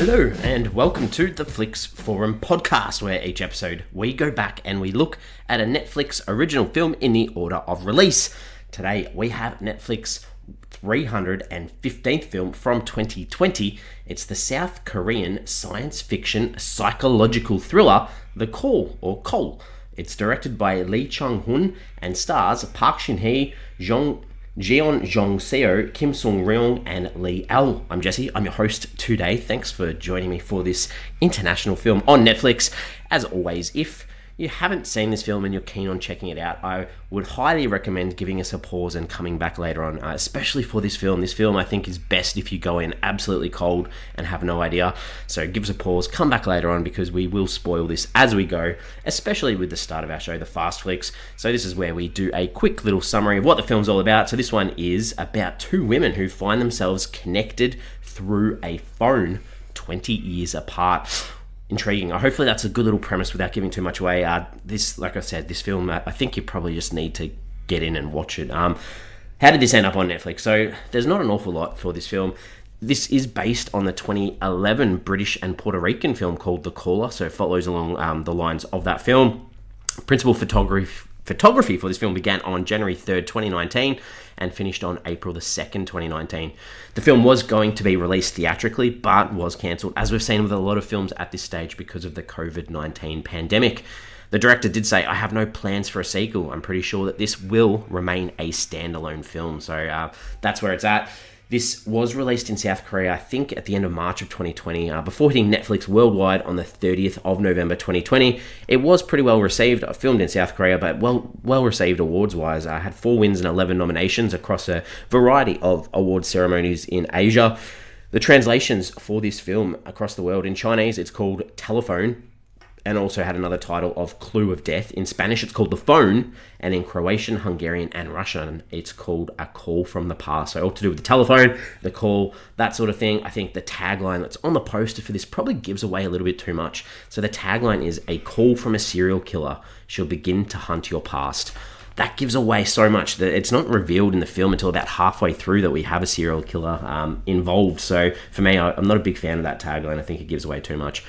Hello and welcome to the Flix Forum podcast, where each episode we go back and we look at a Netflix original film in the order of release. Today we have Netflix 315th film from 2020. It's the South Korean science fiction psychological thriller The Call or Cole. It's directed by Lee Chung-hyun and stars Park Shin-hye, Jeon Jong-seo, Kim Sung-ryung and Lee. I'm Jesse. I'm your host today. Thanks for joining me for this international film on Netflix. As always, if you haven't seen this film and you're keen on checking it out, I would highly recommend giving us a pause and coming back later on, especially for this film. This film, I think, is best if you go in absolutely cold and have no idea. So give us a pause, come back later on, because we will spoil this as we go, especially with the start of our show, The Fast Flicks. So this is where we do a quick little summary of what the film's all about. So this one is about two women who find themselves connected through a phone 20 years apart. Intriguing. Hopefully that's a good little premise without giving too much away. Like I said, this film, I think you probably just need to get in and watch it. How did this end up on Netflix? So there's not an awful lot for this film. This is based on the 2011 British and Puerto Rican film called The Caller, so it follows along the lines of that film. Principal photography for this film began on January 3rd, 2019 and finished on April the 2nd, 2019. The film was going to be released theatrically, but was cancelled, as we've seen with a lot of films at this stage because of the COVID-19 pandemic. The director did say, "I have no plans for a sequel. I'm pretty sure that this will remain a standalone film." So that's where it's at. This was released in South Korea, I think, at the end of March of 2020, before hitting Netflix worldwide on the 30th of November 2020. It was pretty well received, filmed in South Korea, but well received awards-wise. Had 4 wins and 11 nominations across a variety of award ceremonies in Asia. The translations for this film across the world: in Chinese, it's called Telephone, and also had another title of Clue of Death. In Spanish, it's called The Phone, and in Croatian, Hungarian, and Russian, it's called A Call from the Past. So all to do with the telephone, the call, that sort of thing. I think the tagline that's on the poster for this probably gives away a little bit too much. So the tagline is, "A call from a serial killer. She'll begin to hunt your past." That gives away so much that it's not revealed in the film until about halfway through that we have a serial killer involved. So for me, I'm not a big fan of that tagline. I think it gives away too much.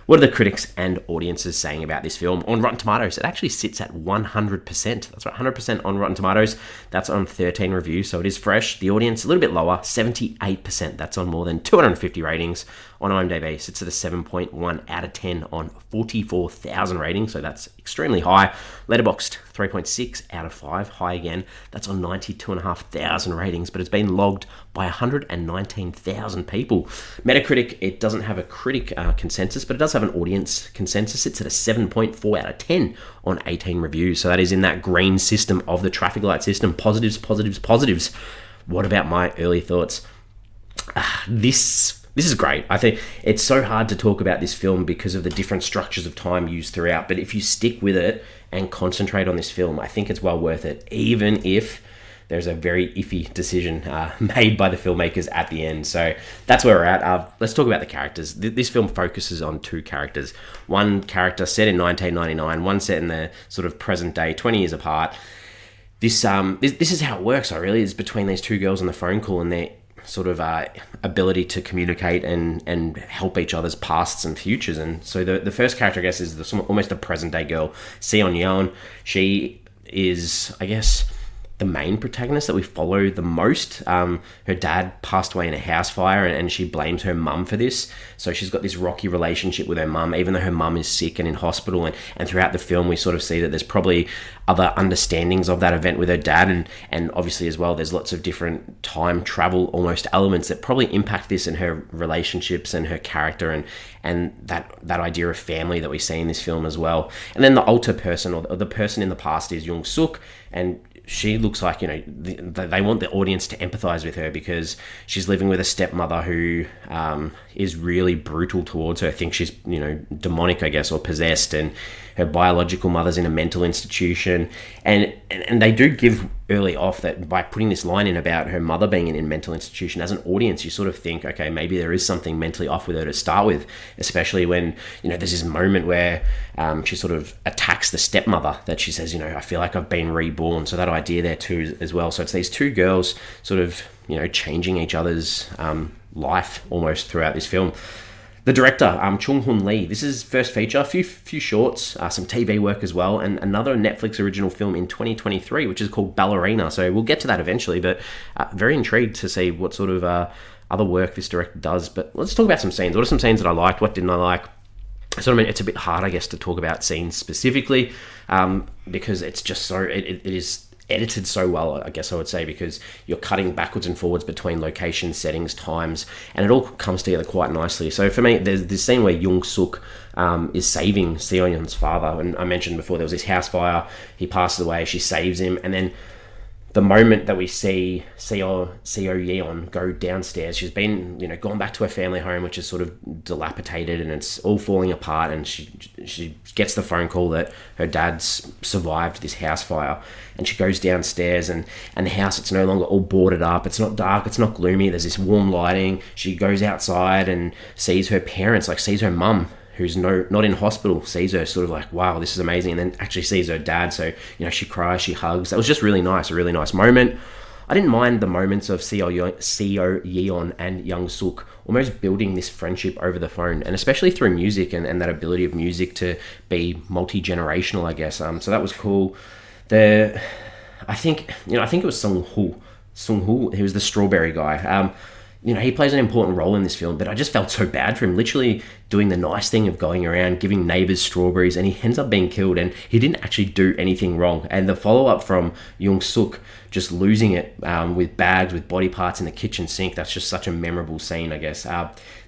What are the critics and audiences saying about this film? On Rotten Tomatoes, it actually sits at 100%. That's right, 100% on Rotten Tomatoes. That's on 13 reviews, so it is fresh. The audience, a little bit lower, 78%. That's on more than 250 ratings. On IMDb, sits at a 7.1 out of 10 on 44,000 ratings, so that's extremely high. Letterboxd, 3.6 out of 5, high again. That's on 92,500 ratings, but it's been logged by 119,000 people. Metacritic, it doesn't have a critic consensus, but it does have an audience consensus. It's at a 7.4 out of 10 on 18 reviews, so that is in that green system of the traffic light system. Positives, positives, positives. What about my early thoughts? This is great. I think it's so hard to talk about this film because of the different structures of time used throughout, but if you stick with it and concentrate on this film, I think it's well worth it, even if there's a very iffy decision made by the filmmakers at the end. So that's where we're at. Let's talk about the characters. This film focuses on 2 characters. One character set in 1999, one set in the sort of present day, 20 years apart. This is how it works, really, is between these 2 girls on the phone call and their sort of ability to communicate and help each other's pasts and futures. And so the first character, I guess, is almost the present day girl, Seon-yeon. She is, I guess, the main protagonist that we follow the most. Her dad passed away in a house fire, and she blames her mum for this. So she's got this rocky relationship with her mum, even though her mum is sick and in hospital. And throughout the film, we sort of see that there's probably other understandings of that event with her dad. And obviously as well, there's lots of different time travel almost elements that probably impact this and her relationships and her character and that idea of family that we see in this film as well. And then the alter person, or the person in the past, is Young-suk, and she looks like, they want the audience to empathize with her because she's living with a stepmother who is really brutal towards her. I think she's, demonic, I guess, or possessed, and her biological mother's in a mental institution. And they do give early off that by putting this line in about her mother being in a mental institution, as an audience, you sort of think, okay, maybe there is something mentally off with her to start with, especially when, there's this moment where she sort of attacks the stepmother that she says, I feel like I've been reborn. So that idea there too as well. So it's these 2 girls sort of, changing each other's life almost throughout this film. The director, Chung-hyun Lee. This is first feature, a few shorts, some TV work as well, and another Netflix original film in 2023, which is called Ballerina. So we'll get to that eventually, but very intrigued to see what sort of other work this director does. But let's talk about some scenes. What are some scenes that I liked? What didn't I like? It's a bit hard, I guess, to talk about scenes specifically because it's just so... It is edited so well, I guess I would say, because you're cutting backwards and forwards between locations, settings, times, and it all comes together quite nicely. So for me, there's this scene where Young-suk is saving Seo-yeon's father, and I mentioned before there was this house fire, he passes away, she saves him, and then the moment that we see Seo-yeon go downstairs, she's been, gone back to her family home, which is sort of dilapidated and it's all falling apart, and she gets the phone call that her dad's survived this house fire, and she goes downstairs and the house, it's no longer all boarded up, it's not dark, it's not gloomy, there's this warm lighting. She goes outside and sees her parents, sees her mum, who's not in hospital, sees her sort of like, wow, this is amazing, and then actually sees her dad, so, she cries, she hugs. That was just really nice, a really nice moment. I didn't mind the moments of Seo-yeon and Young-suk almost building this friendship over the phone, and especially through music and that ability of music to be multi-generational, I guess. So that was cool. I think it was Sung-ryung, he was the strawberry guy. He plays an important role in this film, but I just felt so bad for him, literally doing the nice thing of going around giving neighbors strawberries, and he ends up being killed, and he didn't actually do anything wrong. And the follow-up from Young-suk just losing it with bags with body parts in the kitchen sink, that's just such a memorable scene, I guess.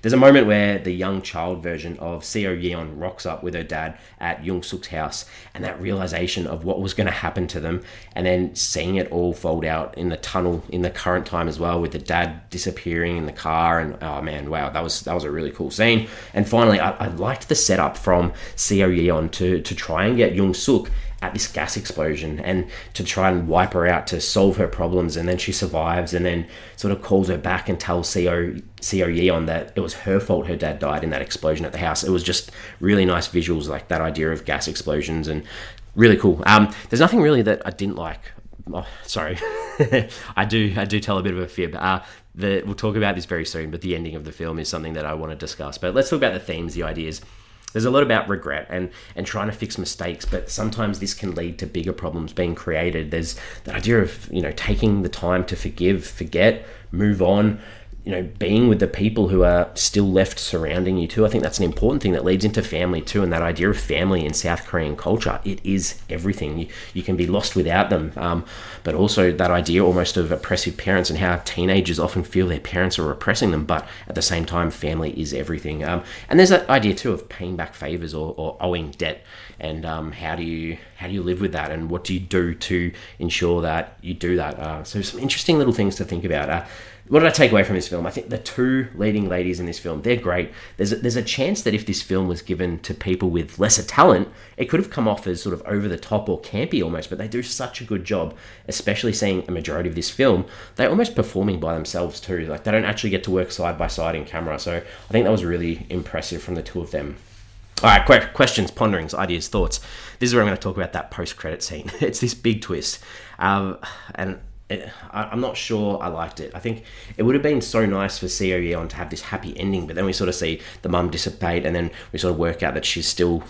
There's a moment where the young child version of Seo-yeon rocks up with her dad at Young-suk's house, and that realization of what was going to happen to them, and then seeing it all fold out in the tunnel in the current time as well, with the dad disappearing in the car, and oh man, wow, that was a really cool scene. And finally, I liked the setup from Seo-yeon to try and get Young-suk at this gas explosion and to try and wipe her out to solve her problems, and then she survives and then sort of calls her back and tells Seo-yeon that it was her fault her dad died in that explosion at the house. It was just really nice visuals, like that idea of gas explosions, and really cool. There's nothing really that I didn't like. Oh, sorry. I do tell a bit of a fib. We'll talk about this very soon, but the ending of the film is something that I want to discuss. But let's talk about the themes, the ideas. There's a lot about regret and trying to fix mistakes, but sometimes this can lead to bigger problems being created. There's that idea of, taking the time to forgive, forget, move on, being with the people who are still left surrounding you too. I think that's an important thing that leads into family too, and that idea of family in South Korean culture. It is everything. You can be lost without them, but also that idea almost of oppressive parents and how teenagers often feel their parents are oppressing them, but at the same time, family is everything. And there's that idea too of paying back favors or owing debt, and how do you live with that, and what do you do to ensure that you do that? So some interesting little things to think about. What did I take away from this film? I think the two leading ladies in this film, they're great. There's a chance that if this film was given to people with lesser talent, it could have come off as sort of over the top or campy almost, but they do such a good job, especially seeing a majority of this film. They're almost performing by themselves too. Like, they don't actually get to work side by side in camera. So I think that was really impressive from the two of them. All right, questions, ponderings, ideas, thoughts. This is where I'm going to talk about that post-credit scene. It's this big twist. And I'm not sure I liked it. I think it would have been so nice for Seo-yeon to have this happy ending, but then we sort of see the mum dissipate, and then we sort of work out that she's still,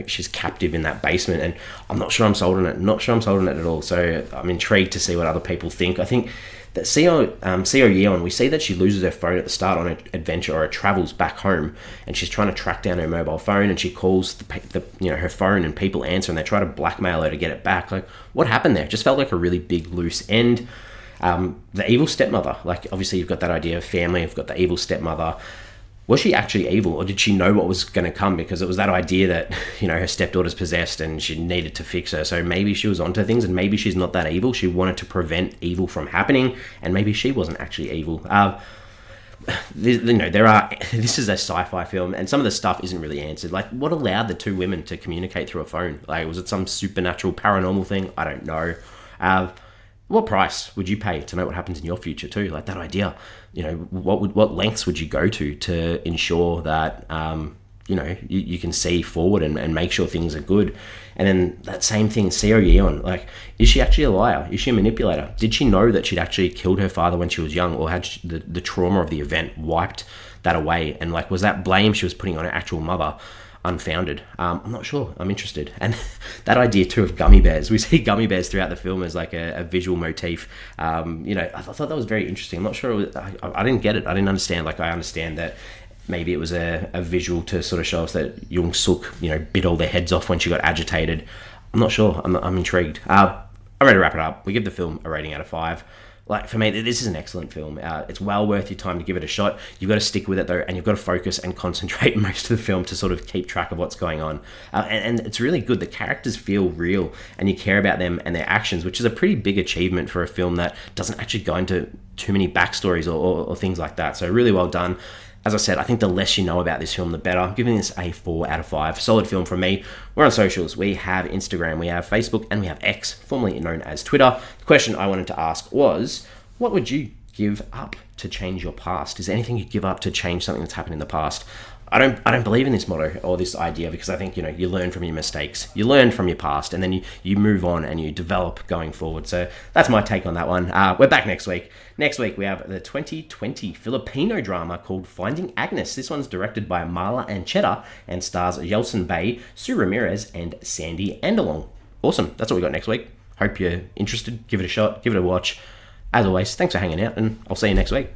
she's captive in that basement, and I'm not sure I'm sold on it. Not sure I'm sold on it at all. So I'm intrigued to see what other people think. I think that Seo-yeon, we see that she loses her phone at the start on an adventure, or travels back home, and she's trying to track down her mobile phone, and she calls her phone, and people answer, and they try to blackmail her to get it back. Like, what happened there? It just felt like a really big loose end. The evil stepmother, like, obviously you've got that idea of family, you've got the evil stepmother. Was she actually evil, or did she know what was going to come? Because it was that idea that, her stepdaughter's possessed and she needed to fix her. So maybe she was onto things, and maybe she's not that evil. She wanted to prevent evil from happening, and maybe she wasn't actually evil. This is a sci-fi film, and some of the stuff isn't really answered. Like, what allowed the two women to communicate through a phone? Like, was it some supernatural, paranormal thing? I don't know. What price would you pay to know what happens in your future too? Like, that idea, what lengths would you go to ensure that you can see forward and make sure things are good. And then that same thing, Seo Yeon, like, is she actually a liar? Is she a manipulator? Did she know that she'd actually killed her father when she was young, or had the trauma of the event wiped that away? And like, was that blame she was putting on her actual mother unfounded? I'm not sure. I'm interested. And that idea too of gummy bears, we see gummy bears throughout the film as like a visual motif. I thought that was very interesting. I'm not sure I didn't get it. I didn't understand. Like, I understand that maybe it was a visual to sort of show us that Young Suk bit all their heads off when she got agitated. I'm not sure. I'm intrigued. I'm ready to wrap it up. We give the film a rating out of 5. Like, for me, this is an excellent film. It's well worth your time to give it a shot. You've got to stick with it, though, and you've got to focus and concentrate most of the film to sort of keep track of what's going on. And it's really good. The characters feel real, and you care about them and their actions, which is a pretty big achievement for a film that doesn't actually go into too many backstories or things like that. So really well done. As I said, I think the less you know about this film, the better. I'm giving this a 4 out of 5. Solid film from me. We're on socials. We have Instagram, we have Facebook, and we have X, formerly known as Twitter. The question I wanted to ask was, what would you give up to change your past? Is there anything you'd give up to change something that's happened in the past? I don't believe in this motto or this idea, because I think, you learn from your mistakes. You learn from your past, and then you move on and you develop going forward. So that's my take on that one. We're back next week. Next week, we have the 2020 Filipino drama called Finding Agnes. This one's directed by Marla and Cheddar and stars Yeltsin Bay, Sue Ramirez, and Sandy Andalong. Awesome. That's what we got next week. Hope you're interested. Give it a shot. Give it a watch. As always, thanks for hanging out, and I'll see you next week.